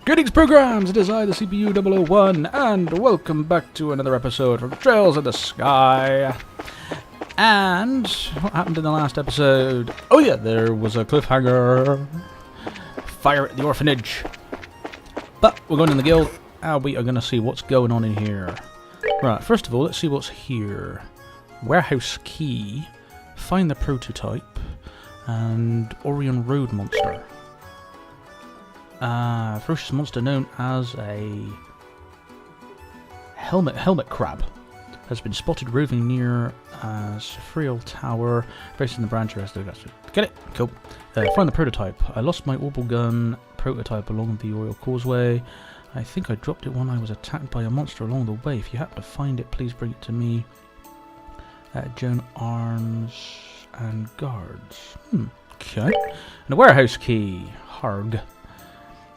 Greetings, programs! It is I, the CPU 001, and welcome back to another episode from Trails in the Sky. And what happened in the last episode? Oh yeah, there was a cliffhanger. Fire at the orphanage. But we're going in the guild, and we are going to see what's going on in here. Right, first of all, let's see what's here. Warehouse key, find the prototype, and Orion Road monster. Ferocious monster known as a helmet crab has been spotted roving near Sphriel Tower, based in the branch rest of the Get it? Cool. Find the prototype. I lost my orbital gun prototype along the Oriel Causeway. I think I dropped it when I was attacked by a monster along the way. If you happen to find it, please bring it to me. Joan Arms and Guards. Okay. And a warehouse key. Harg.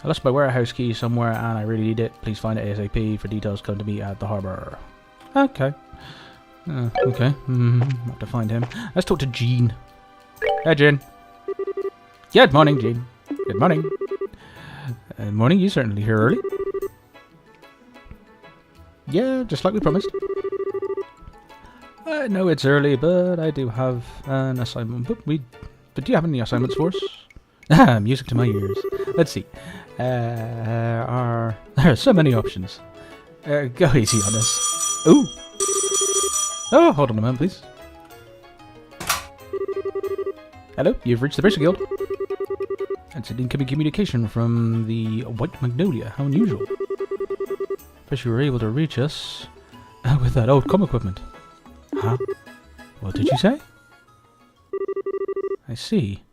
I lost my warehouse key somewhere and I really need it. Please find it ASAP. For details, come to me at the harbour. Okay. Okay. Have to find him. Let's talk to Jean. Hey, Jean. Good morning, Jean. Good morning. Good morning. You certainly here early. Yeah, just like we promised. I know it's early, but I do have an assignment. But do you have any assignments for us? Music to my ears. Let's see. There are so many options. Go easy on us. Ooh. Oh, hold on a moment, please. Hello, you've reached the Bracer Guild. That's an incoming communication from the White Magnolia. How unusual. First you were able to reach us with that old comm equipment. Huh? What did you say? I see.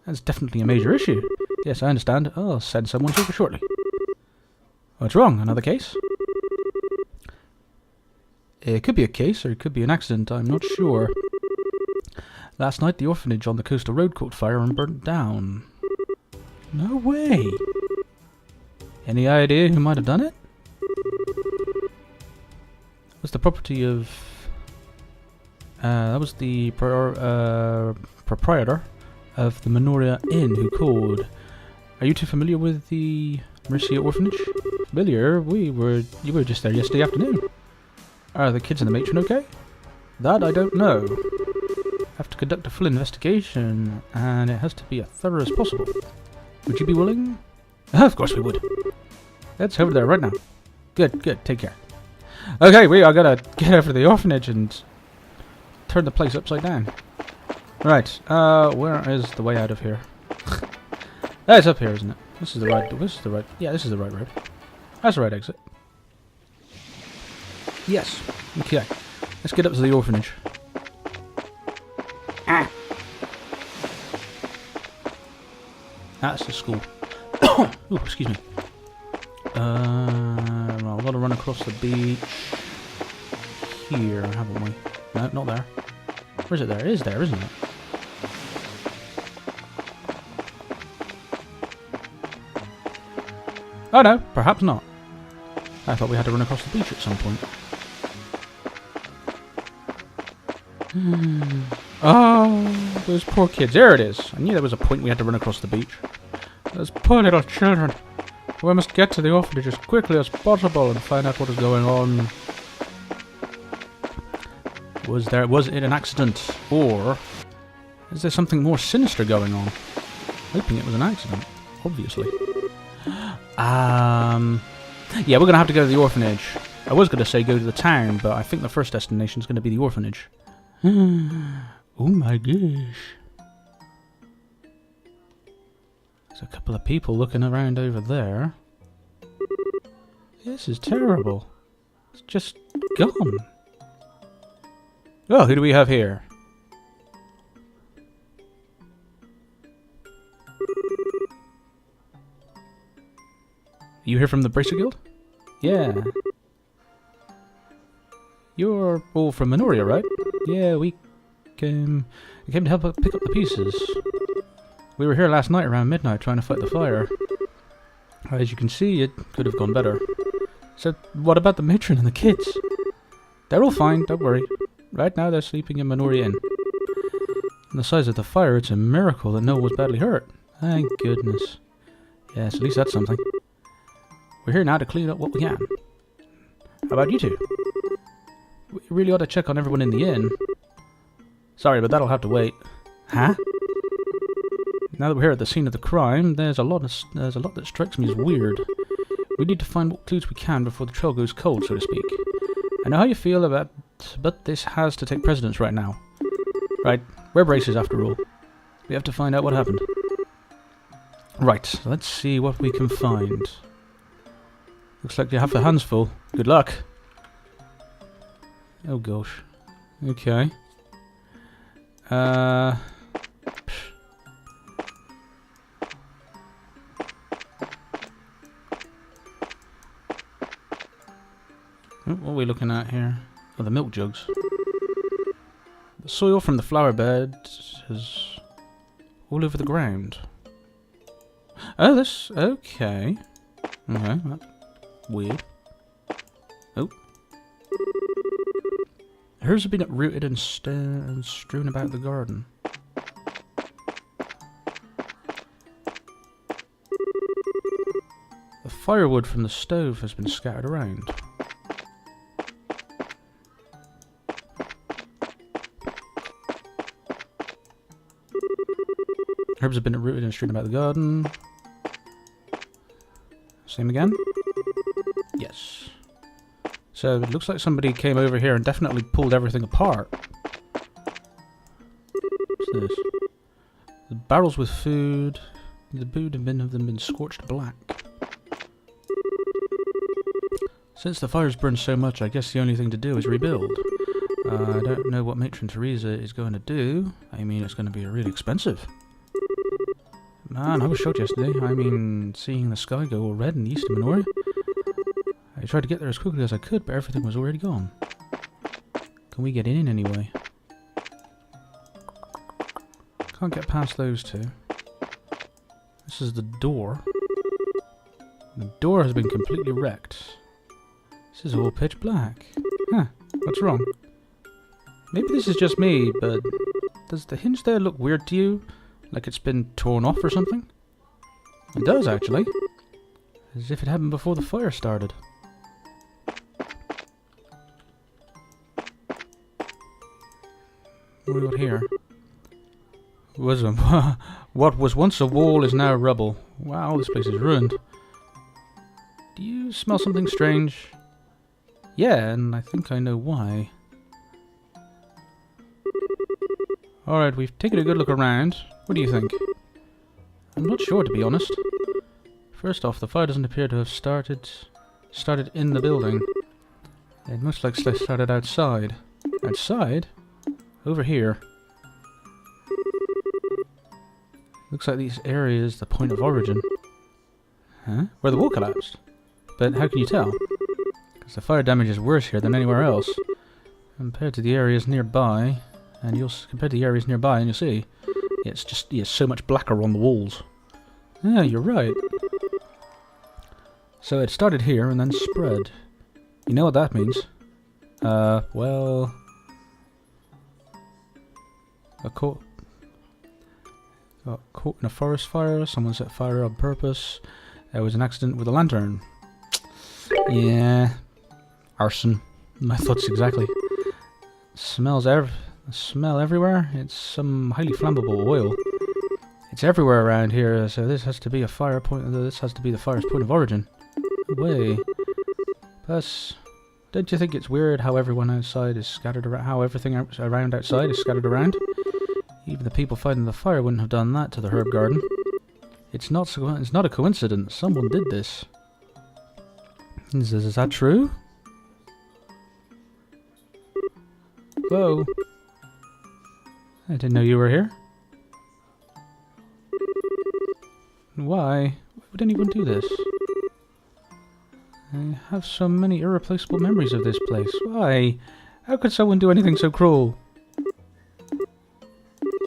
That's definitely a major issue. Yes, I understand. I'll send someone super shortly. What's wrong? Another case? It could be a case, or it could be an accident. I'm not sure. Last night, the orphanage on the coastal road caught fire and burnt down. No way! Any idea who might have done it? It was the property of... that was the proprietor of the Menoria Inn who called. Are you two familiar with the Mercia Orphanage? Familiar? You were just there yesterday afternoon. Are the kids and the matron okay? That I don't know. Have to conduct a full investigation, and it has to be as thorough as possible. Would you be willing? Of course we would. Let's over there right now. Good, take care. Okay, we are gonna get over to the orphanage and turn the place upside down. Right, where is the way out of here? It's up here, isn't it? This is the right, yeah, this is the right road. That's the right exit. Yes, okay. Let's get up to the orphanage. That's the school. Oh, excuse me. Well, we've got to run across the beach here, haven't we? No, not there. Where's it there? It is there, isn't it? Oh no, perhaps not. I thought we had to run across the beach at some point. Oh, those poor kids. There it is. I knew there was a point we had to run across the beach. Those poor little children. We must get to the orphanage as quickly as possible and find out what is going on. Was it an accident? Or is there something more sinister going on? Hoping it was an accident, obviously. Yeah, we're going to have to go to the orphanage. I was going to say go to the town, but I think the first destination is going to be the orphanage. Oh my gosh. There's a couple of people looking around over there. This is terrible. It's just gone. Oh, who do we have here? You here from the Bracer Guild? Yeah. You're all from Menoria, right? Yeah, we came to help pick up the pieces. We were here last night around midnight trying to fight the fire. As you can see, it could have gone better. So, what about the matron and the kids? They're all fine, don't worry. Right now they're sleeping in Menoria Inn. And the size of the fire, it's a miracle that no one was badly hurt. Thank goodness. Yes, at least that's something. We're here now to clean up what we can. How about you two? We really ought to check on everyone in the inn. Sorry, but that'll have to wait. Huh? Now that we're here at the scene of the crime, there's a lot that strikes me as weird. We need to find what clues we can before the trail goes cold, so to speak. I know how you feel about, but this has to take precedence right now. Right, we're braces after all. We have to find out what happened. Right, let's see what we can find. Looks like you have your hands full. Good luck. Oh gosh. Okay. What are we looking at here? Oh, the milk jugs. The soil from the flower bed is all over the ground. Oh, this... Okay. Okay, that's weird. Oh. Herbs have been uprooted and strewn about the garden. The firewood from the stove has been scattered around. Herbs have been uprooted and strewn about the garden. Same again? Yes. So it looks like somebody came over here and definitely pulled everything apart. What's this? The barrels with food. The food have been scorched black. Since the fires burned so much, I guess the only thing to do is rebuild. I don't know what Matron Teresa is going to do. I mean, it's going to be really expensive. Man, I was shocked yesterday. I mean, seeing the sky go all red in the east of Minoria. I tried to get there as quickly as I could, but everything was already gone. Can we get in anyway? Can't get past those two. This is the door. The door has been completely wrecked. This is all pitch black. Huh, what's wrong? Maybe this is just me, but does the hinge there look weird to you? Like it's been torn off or something? It does, actually. As if it happened before the fire started. What do we got here? What was once a wall is now rubble. Wow, this place is ruined. Do you smell something strange? Yeah, and I think I know why. Alright, we've taken a good look around. What do you think? I'm not sure, to be honest. First off, the fire doesn't appear to have started in the building. It most likely started outside. Outside? Over here. Looks like these areas the point of origin. Huh? Where the wall collapsed. But how can you tell? Because the fire damage is worse here than anywhere else. Compared to the areas nearby, and you'll see it's so much blacker on the walls. Yeah, you're right. So it started here and then spread. You know what that means? Well, got caught in a forest fire. Someone set fire on purpose. There was an accident with a lantern. Yeah, arson. My thoughts exactly. Smell everywhere. It's some highly flammable oil. It's everywhere around here, so this has to be a fire point. This has to be the fire's point of origin. No way. Plus, don't you think it's weird how everyone outside is scattered around? How everything around outside is scattered around? Even the people fighting the fire wouldn't have done that to the herb garden. It's not a coincidence. Someone did this. Is that true? Whoa. I didn't know you were here. Why? Why would anyone do this? I have so many irreplaceable memories of this place. Why? How could someone do anything so cruel?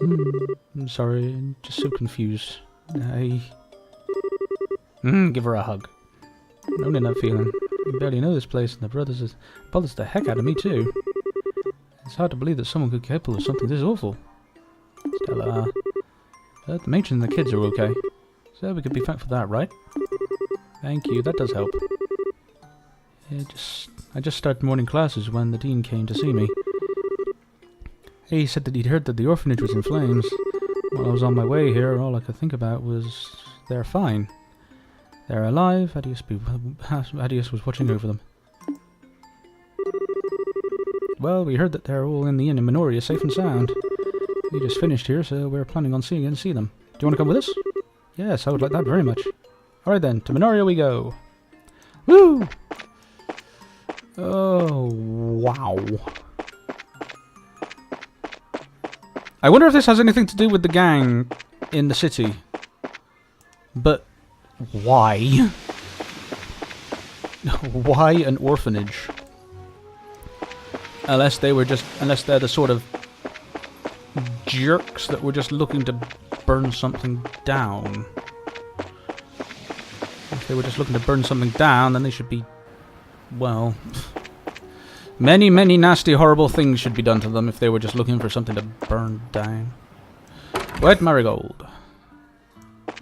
I'm sorry, I'm just so confused. Give her a hug. Only that feeling. You barely know this place, and the brothers bothers the heck out of me too. It's hard to believe that someone could be capable of something this awful. Stella. The matron and the kids are okay. So we could be thankful for that, right? Thank you, that does help. I just started morning classes when the dean came to see me. He said that he'd heard that the orphanage was in flames. While I was on my way here, all I could think about was they're fine. They're alive. Adius was watching over them. Well, we heard that they're all in the inn in Minoria, safe and sound. We just finished here, so we're planning on seeing and see them. Do you want to come with us? Yes, I would like that very much. Alright then, to Minoria we go. Woo! Oh, wow. I wonder if this has anything to do with the gang in the city. But why? Why an orphanage? Unless they're the sort of jerks that were just looking to burn something down. If they were just looking to burn something down, then they should be, well, many, many nasty, horrible things should be done to them if they were just looking for something to burn down. White Marigold. I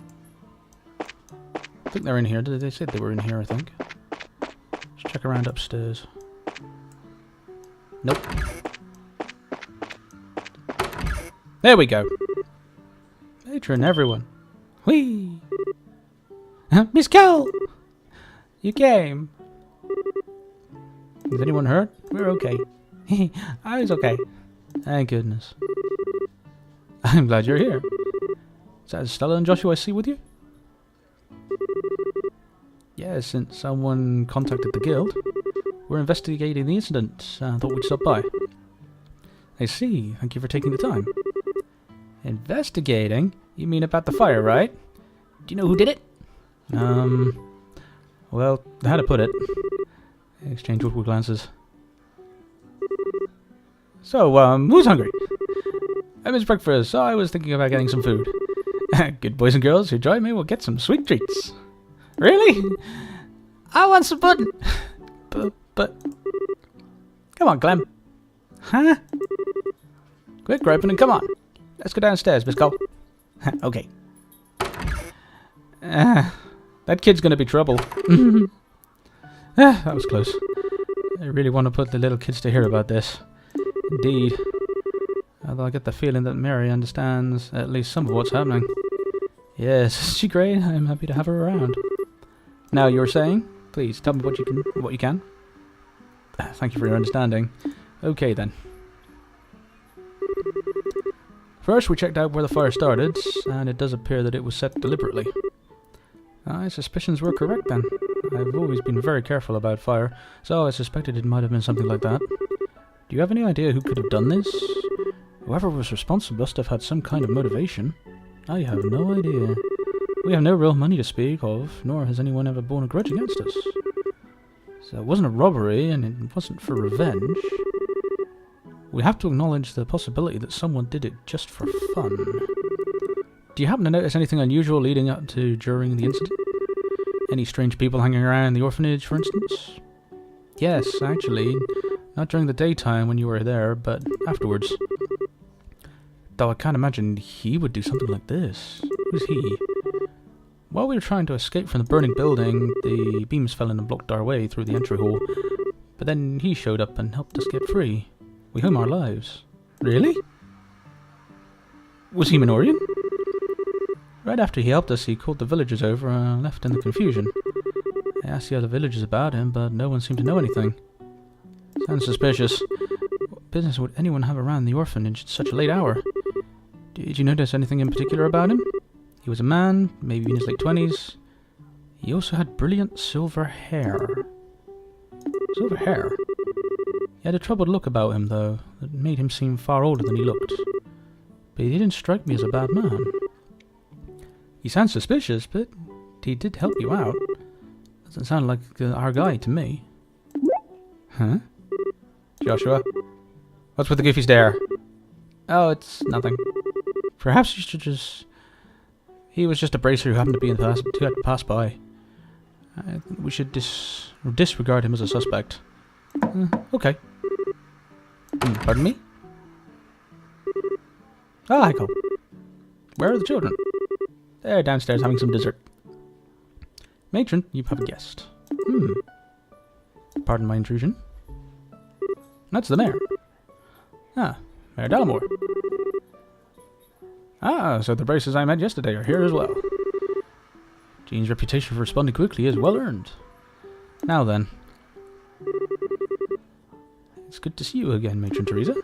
think they're in here. They said they were in here, I think. Let's check around upstairs. Nope. There we go. Patron, everyone. Whee! Miss Cal! You came. Is anyone hurt? We're okay. I was okay. Thank goodness. I'm glad you're here. Is that Stella and Joshua I see with you? Yeah, since someone contacted the guild. We're investigating the incident. Thought we'd stop by. I see. Thank you for taking the time. Investigating? You mean about the fire, right? Do you know who did it? Well, how to put it? Exchange awkward glances. So, who's hungry? I missed breakfast, so I was thinking about getting some food. Good boys and girls who join me will get some sweet treats. Really? I want some pudding. But... Come on, Clem. Huh? Quit griping and come on. Let's go downstairs, Miss Cole. Okay. That kid's gonna be trouble. That was close. I really want to put the little kids to hear about this. Indeed. Although I get the feeling that Mary understands at least some of what's happening. Yes, is she great? I'm happy to have her around. Now you were saying? Please tell me what you can. Thank you for your understanding. Okay then. First we checked out where the fire started, and it does appear that it was set deliberately. My suspicions were correct then. I've always been very careful about fire, so I suspected it might have been something like that. Do you have any idea who could have done this? Whoever was responsible must have had some kind of motivation. I have no idea. We have no real money to speak of, nor has anyone ever borne a grudge against us. So it wasn't a robbery, and it wasn't for revenge. We have to acknowledge the possibility that someone did it just for fun. Do you happen to notice anything unusual leading up to during the incident? Any strange people hanging around the orphanage, for instance? Yes, actually. Not during the daytime when you were there, but afterwards. Though I can't imagine he would do something like this. Who's he? While we were trying to escape from the burning building, the beams fell in and blocked our way through the entry hall. But then he showed up and helped us get free. We home our lives. Really? Was he Minorian? Right after he helped us, he called the villagers over and left in the confusion. I asked the other villagers about him, but no one seemed to know anything. Sounds suspicious. What business would anyone have around the orphanage at such a late hour? Did you notice anything in particular about him? He was a man, maybe in his late 20s. He also had brilliant silver hair. Silver hair? He had a troubled look about him, though, that made him seem far older than he looked. But he didn't strike me as a bad man. He sounds suspicious, but he did help you out. Doesn't sound like our guy to me. Huh? Joshua? What's with the goofy stare? Oh, it's nothing. Perhaps you should just... He was just a bracer who happened to be in the who had passed by. I think we should disregard him as a suspect. Okay. Pardon me? Oh, hi, Cole. Where are the children? They're downstairs having some dessert. Matron, you have a guest. Pardon my intrusion. That's the mayor. Ah, Mayor Dalmore. Ah, so the braces I met yesterday are here as well. Jean's reputation for responding quickly is well earned. Now then. It's good to see you again, Matron Teresa.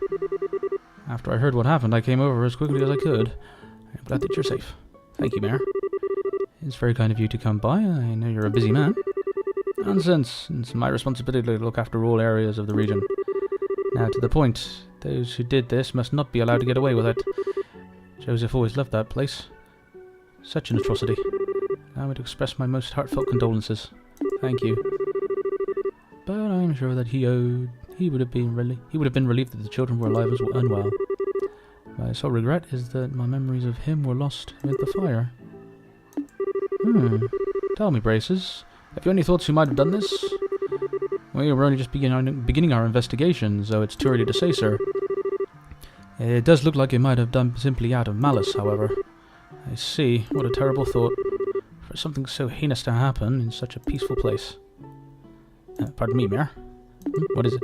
After I heard what happened, I came over as quickly as I could. I'm glad that you're safe. Thank you, Mayor. It's very kind of you to come by. I know you're a busy man. Nonsense. It's my responsibility to look after all areas of the region. Now to the point. Those who did this must not be allowed to get away with it. Joseph always loved that place. Such an atrocity. Allow me to express my most heartfelt condolences. Thank you. But I'm sure that he would have been relieved that the children were alive as unwell. My sole regret is that my memories of him were lost with the fire. Tell me, Braces, have you any thoughts who might have done this? We were only just beginning our investigation, so it's too early to say, sir. It does look like it might have done simply out of malice, however. I see. What a terrible thought. For something so heinous to happen in such a peaceful place. Pardon me, Mayor. What is it?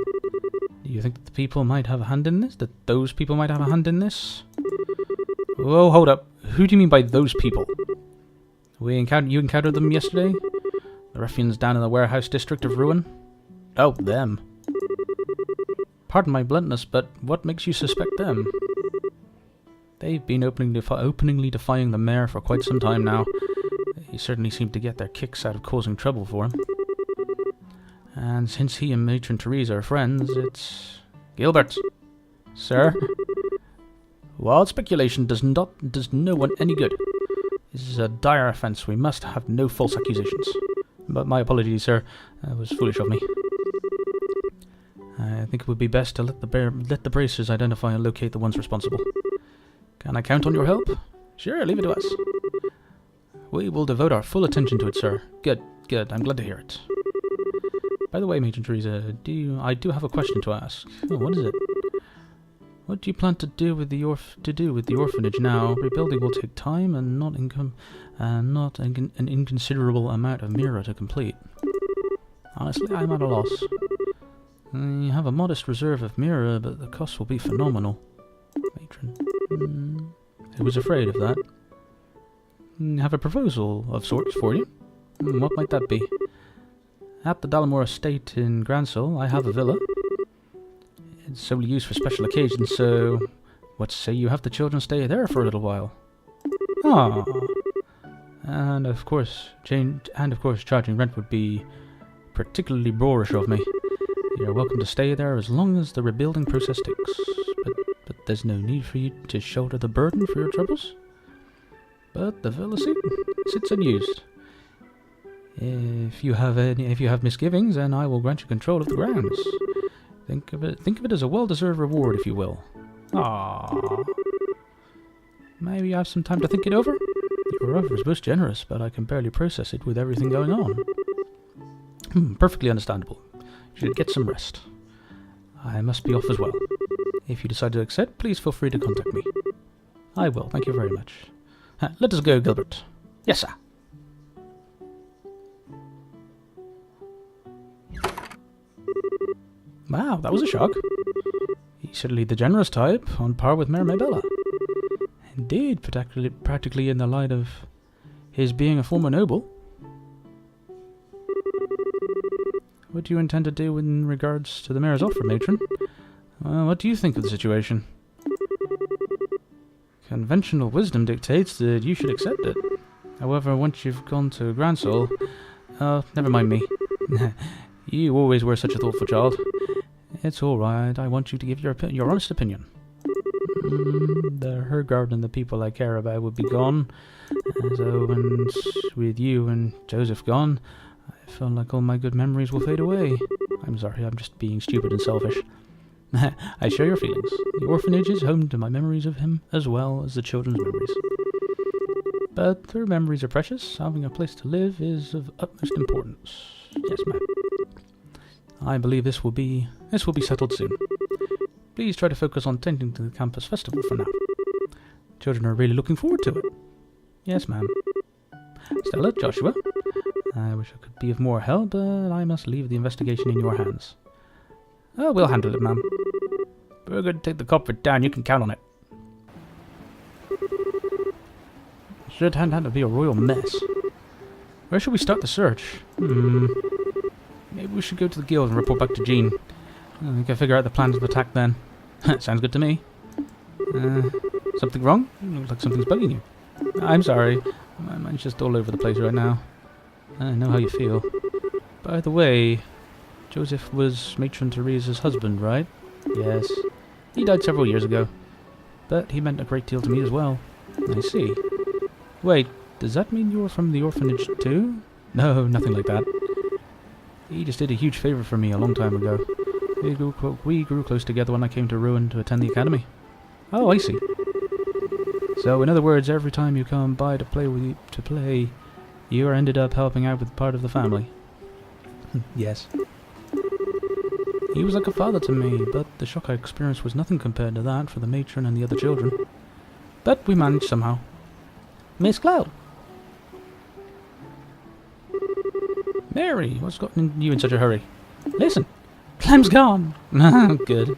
Do you think that the people might have a hand in this? That those people might have a hand in this? Whoa, hold up. Who do you mean by those people? You encountered them yesterday? The ruffians down in the warehouse district of Ruin? Oh, them. Pardon my bluntness, but what makes you suspect them? They've been openly defying the mayor for quite some time now. They certainly seem to get their kicks out of causing trouble for him. And since he and Matron Teresa are friends, it's... Gilbert! Sir? Wild speculation does no one any good. This is a dire offence. We must have no false accusations. But my apologies, sir. That was foolish of me. I think it would be best to let the Bracers identify and locate the ones responsible. Can I count on your help? Sure, leave it to us. We will devote our full attention to it, sir. Good, good. I'm glad to hear it. By the way, Matron Teresa, I do have a question to ask. Oh, what is it? What do you plan to do with the orphanage now? Rebuilding will take time and not an inconsiderable amount of Mira to complete. Honestly, I'm at a loss. You have a modest reserve of Mira, but the cost will be phenomenal. Matron. I was afraid of that. Have a proposal of sorts for you. What might that be? At the Dalmore estate in Gransell, I have a villa. It's solely used for special occasions, so what say you have the children stay there for a little while? Ah, and of course, charging rent would be particularly boorish of me. You're welcome to stay there as long as the rebuilding process takes, but there's no need for you to shoulder the burden for your troubles. But the villa sits unused. If you have misgivings, then I will grant you control of the grounds. Think of it as a well-deserved reward, if you will. Ah, maybe I have some time to think it over? Your offer is most generous, but I can barely process it with everything going on. Perfectly understandable. You should get some rest. I must be off as well. If you decide to accept, please feel free to contact me. I will, thank you very much. Let us go, Gilbert. Yes, sir. Wow, that was a shock. He's certainly the generous type, on par with Mayor Maybella. Indeed, practically in the light of his being a former noble. What do you intend to do in regards to the mayor's offer, Matron? What do you think of the situation? Conventional wisdom dictates that you should accept it. However, once you've gone to Gransell... never mind me. You always were such a thoughtful child. It's alright, I want you to give your honest opinion. The Hergard and the people I care about would be gone. So, and with you and Joseph gone, I feel like all my good memories will fade away. I'm sorry, I'm just being stupid and selfish. I share your feelings. The orphanage is home to my memories of him, as well as the children's memories. But their memories are precious. Having a place to live is of utmost importance. Yes, ma'am. I believe this will be settled soon. Please try to focus on tending to the campus festival for now. Children are really looking forward to it. Yes, ma'am. Stella, Joshua, I wish I could be of more help, but I must leave the investigation in your hands. Oh, we'll handle it, ma'am. We're going to take the culprit down. You can count on it. Should turn out to be a royal mess. Where should we start the search? Maybe we should go to the guild and report back to Jean. We can figure out the plans of attack then. Sounds good to me. Something wrong? Looks like something's bugging you. I'm sorry. My mind's just all over the place right now. I know how you feel. By the way, Joseph was Matron Theresa's husband, right? Yes. He died several years ago. But he meant a great deal to me as well. I see. Wait, does that mean you're from the orphanage too? No, nothing like that. He just did a huge favor for me a long time ago. We grew close together when I came to Ruin to attend the academy. Oh, I see. So, in other words, every time you come by to play, you ended up helping out with part of the family. Yes. He was like a father to me, but the shock I experienced was nothing compared to that for the matron and the other children. But we managed somehow. Miss Cloud! Mary, what's gotten you in such a hurry? Listen, Clem's gone! Good.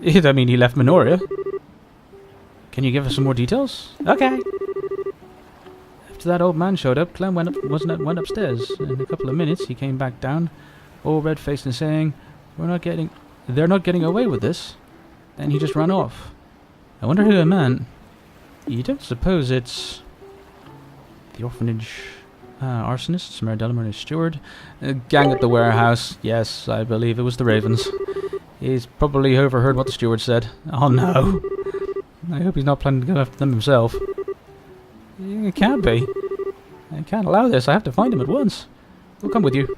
I mean, he left Minoria. Can you give us some more details? Okay. After that old man showed up, Clem went upstairs. In a couple of minutes, he came back down, all red-faced and saying, they're not getting away with this. Then he just ran off. I wonder who it meant. You don't suppose it's the orphanage arsonists, Mayor Delamere and his steward? Gang at the warehouse. Yes, I believe it was the Ravens. He's probably overheard what the steward said. Oh no. I hope he's not planning to go after them himself. It can't be. I can't allow this. I have to find him at once. We'll come with you.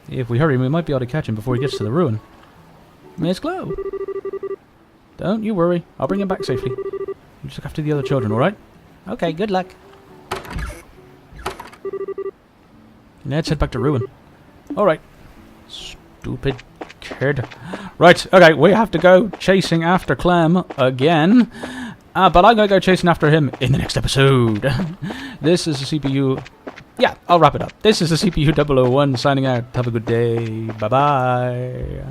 If we hurry, we might be able to catch him before he gets to the ruin. Miss Glow. Don't you worry. I'll bring him back safely. You just look after the other children, alright? Okay, good luck. Let's head back to Ruin. Alright. Stupid kid. Right, okay, we have to go chasing after Clem again. But I'm going to go chasing after him in the next episode. This is the CPU... Yeah, I'll wrap it up. This is the CPU 001 signing out. Have a good day. Bye-bye.